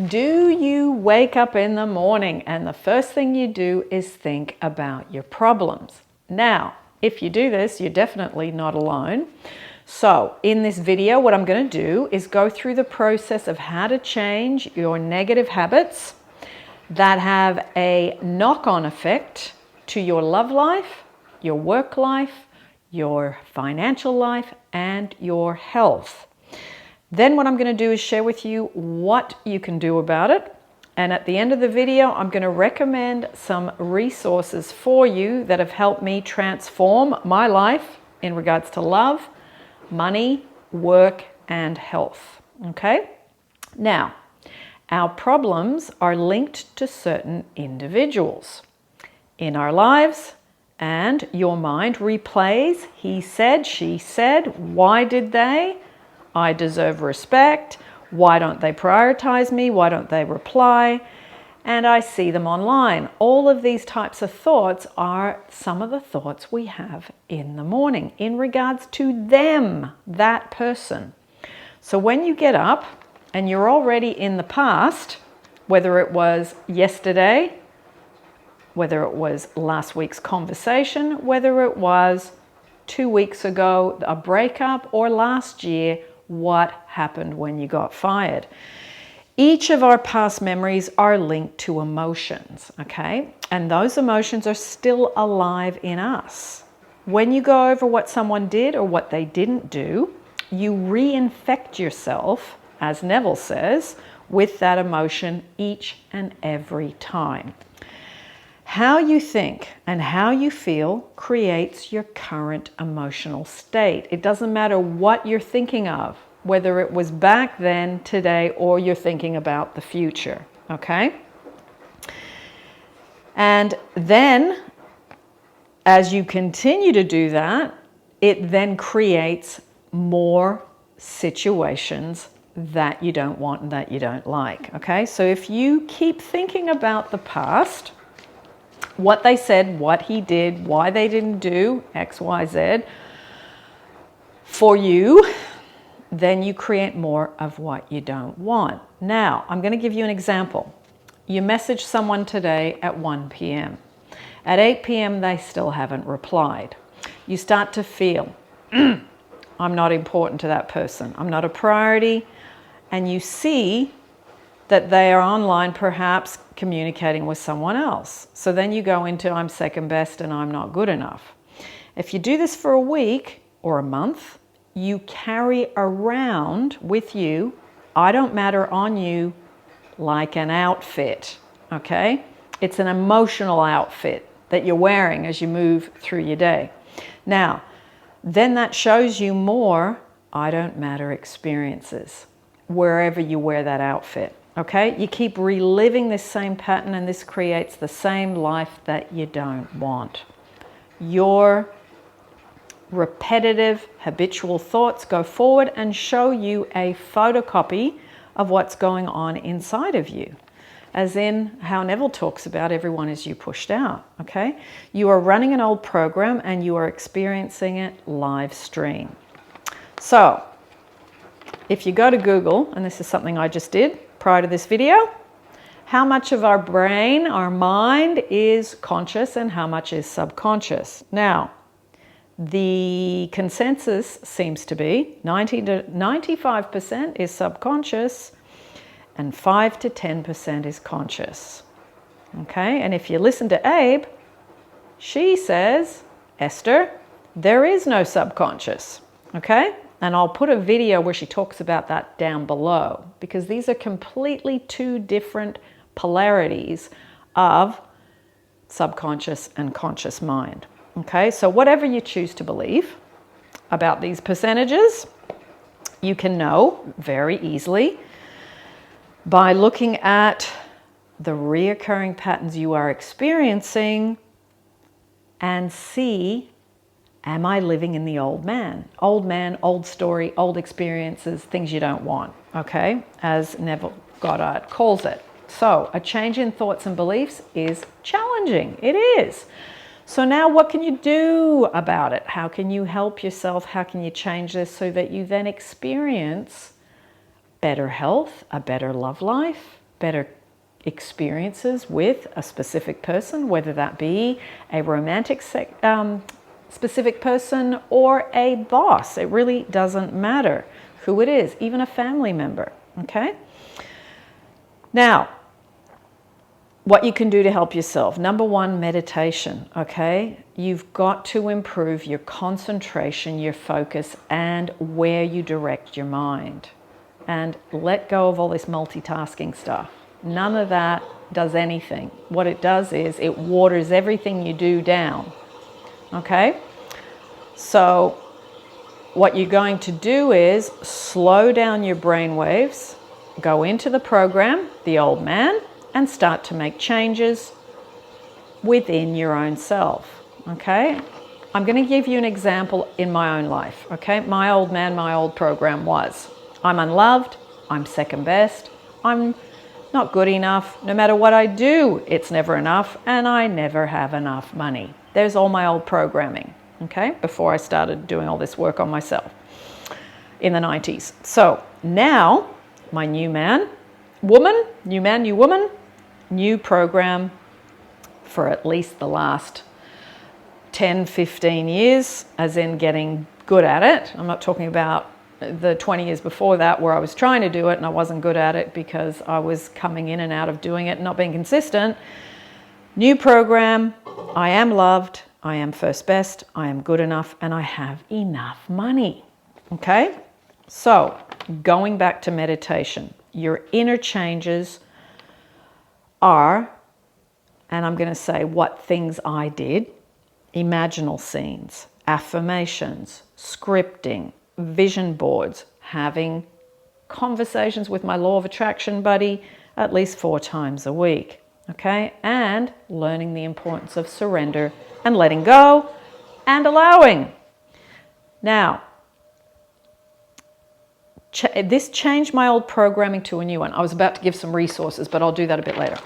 Do you wake up in the morning and the first thing you do is think about your problems? Now, if you do this, you're definitely not alone. So in this video, what I'm going to do is go through the process of how to change your negative habits that have a knock-on effect to your love life, your work life, your financial life, and your health. Then what I'm going to do is share with you what you can do about it. And at the end of the video, I'm going to recommend some resources for you that have helped me transform my life in regards to love, money, work, and health. Okay? Now, our problems are linked to certain individuals in our lives, and your mind replays, he said, she said, why did they? I deserve respect. Why don't they prioritize me? Why don't they reply? And I see them online. All of these types of thoughts are some of the thoughts we have in the morning in regards to them, that person. So when you get up and you're already in the past, whether it was yesterday, whether it was last week's conversation, whether it was 2 weeks ago, a breakup, or last year, what happened when you got fired. Each of our past memories are linked to emotions, okay? And those emotions are still alive in us. When you go over what someone did or what they didn't do, you reinfect yourself, as Neville says, with that emotion each and every time. How you think and how you feel creates your current emotional state. It doesn't matter what you're thinking of, whether it was back then, today, or you're thinking about the future, okay? And then, as you continue to do that, it then creates more situations that you don't want and that you don't like, okay? So if you keep thinking about the past, what they said, what he did, why they didn't do X, Y, Z for you, then you create more of what you don't want. Now, I'm going to give you an example. You message someone today at 1 p.m. At 8 p.m., they still haven't replied. You start to feel, I'm not important to that person. I'm not a priority. And you see that they are online, perhaps communicating with someone else. So then you go into, I'm second best and I'm not good enough. If you do this for a week or a month, you carry around with you, I don't matter on you, like an outfit, okay? It's an emotional outfit that you're wearing as you move through your day. Now, then that shows you more I don't matter experiences wherever you wear that outfit. Okay, you keep reliving this same pattern and this creates the same life that you don't want. Your repetitive, habitual thoughts go forward and show you a photocopy of what's going on inside of you. As in how Neville talks about everyone is you pushed out, okay? You are running an old program and you are experiencing it live stream. So, if you go to Google, and this is something I just did, prior to this video, how much of our brain, our mind is conscious and how much is subconscious. Now, the consensus seems to be 90 to 95% is subconscious and 5 to 10% is conscious. Okay, and if you listen to Abe, she says, Esther, there is no subconscious. Okay? And I'll put a video where she talks about that down below because these are completely two different polarities of subconscious and conscious mind. Okay, so whatever you choose to believe about these percentages, you can know very easily by looking at the reoccurring patterns you are experiencing and see, am I living in the old man? Old man, old story, old experiences, things you don't want, okay? As Neville Goddard calls it. So a change in thoughts and beliefs is challenging. It is. So now what can you do about it? How can you help yourself? How can you change this so that you then experience better health, a better love life, better experiences with a specific person, whether that be a romantic specific person or a boss. It really doesn't matter who it is, even a family member, okay? Now, what you can do to help yourself. Number one, meditation, okay? You've got to improve your concentration, your focus, and where you direct your mind. And let go of all this multitasking stuff. None of that does anything. What it does is it waters everything you do down, okay? So what you're going to do is slow down your brain waves, go into the program, the old man, and start to make changes within your own self, okay? I'm going to give you an example in my own life, okay? My old man, my old program was, I'm unloved, I'm second best, I'm not good enough, no matter what I do, it's never enough, and I never have enough money. There's all my old programming, okay? Before I started doing all this work on myself in the 90s. So now, my new man, woman, new man, new woman, new program for at least the last 10, 15 years, as in getting good at it. I'm not talking about the 20 years before that where I was trying to do it and I wasn't good at it because I was coming in and out of doing it and not being consistent. New program, I am loved, I am first best, I am good enough, and I have enough money, okay? So, going back to meditation, your inner changes are, and I'm going to say what things I did, imaginal scenes, affirmations, scripting, vision boards, having conversations with my law of attraction buddy at least 4 times a week, okay? And learning the importance of surrender and letting go and allowing. Now, this changed my old programming to a new one. I was about to give some resources, but I'll do that a bit later.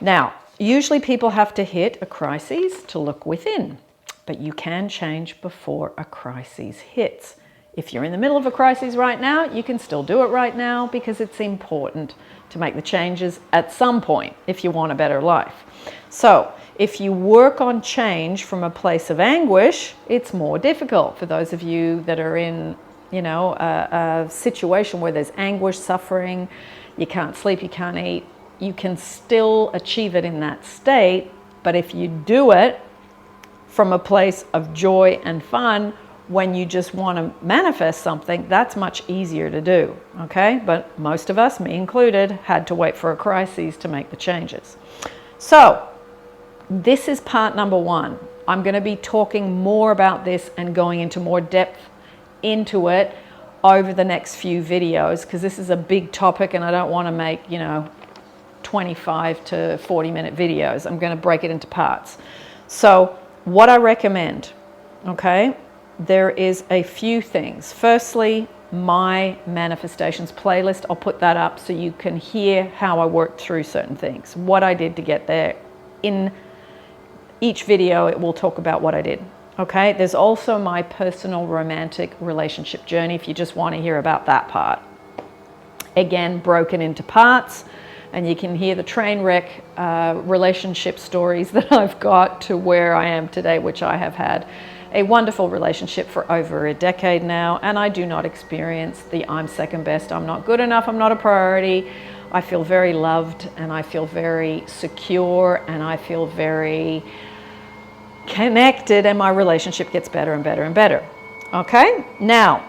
Now, usually people have to hit a crisis to look within, but you can change before a crisis hits. If you're in the middle of a crisis right now, you can still do it right now because it's important to make the changes at some point if you want a better life. So if you work on change from a place of anguish, it's more difficult for those of you that are in, you know, a situation where there's anguish, suffering, you can't sleep, you can't eat. You can still achieve it in that state, but if you do it from a place of joy and fun, when you just want to manifest something, that's much easier to do, okay? But most of us, me included, had to wait for a crisis to make the changes. So this is part number 1. I'm going to be talking more about this and going into more depth into it over the next few videos because this is a big topic and I don't want to make, you know, 25 to 40 minute videos. I'm going to break it into parts. So what I recommend, okay, there is a few things. Firstly, my manifestations playlist, I'll put that up so you can hear how I worked through certain things, what I did to get there. In each video, it will talk about what I did. Okay, there's also my personal romantic relationship journey if you just want to hear about that part. Again, broken into parts, and you can hear the train wreck relationship stories that I've got to where I am today, which I have had a wonderful relationship for over a decade now, and I do not experience the I'm second best, I'm not good enough, I'm not a priority. I feel very loved, and I feel very secure, and I feel very connected, and my relationship gets better and better and better. Okay, now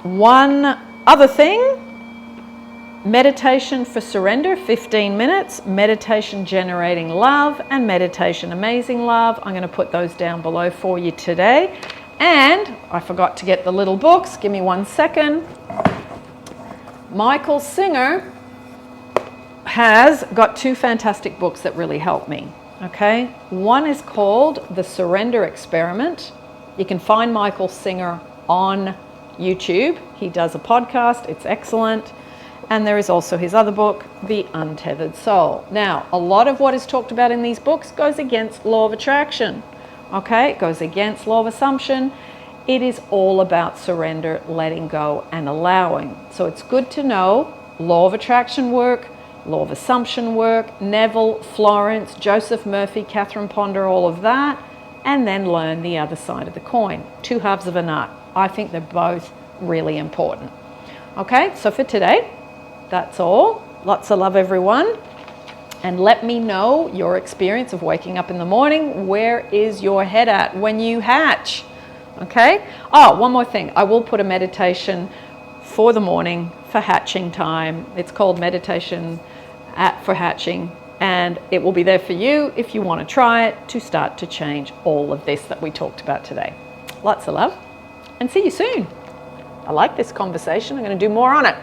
one other thing, meditation for surrender, 15 minutes, meditation generating love, and meditation amazing love. I'm going to put those down below for you today. And I forgot to get the little books, give me 1 second. Michael Singer has got 2 fantastic books that really help me. Okay, one is called The Surrender Experiment. You can find Michael Singer on YouTube. He does a podcast, it's excellent. And there is also his other book, The Untethered Soul. Now, a lot of what is talked about in these books goes against law of attraction. Okay, it goes against law of assumption. It is all about surrender, letting go, and allowing. So it's good to know law of attraction work, law of assumption work, Neville, Florence, Joseph Murphy, Catherine Ponder, all of that, and then learn the other side of the coin. Two halves of a nut. I think they're both really important. Okay, so for today, that's all. Lots of love, everyone. And let me know your experience of waking up in the morning. Where is your head at when you hatch? Okay? Oh, one more thing. I will put a meditation for the morning for hatching time. It's called Meditation for Hatching. And it will be there for you if you want to try it to start to change all of this that we talked about today. Lots of love and see you soon. I like this conversation. I'm going to do more on it.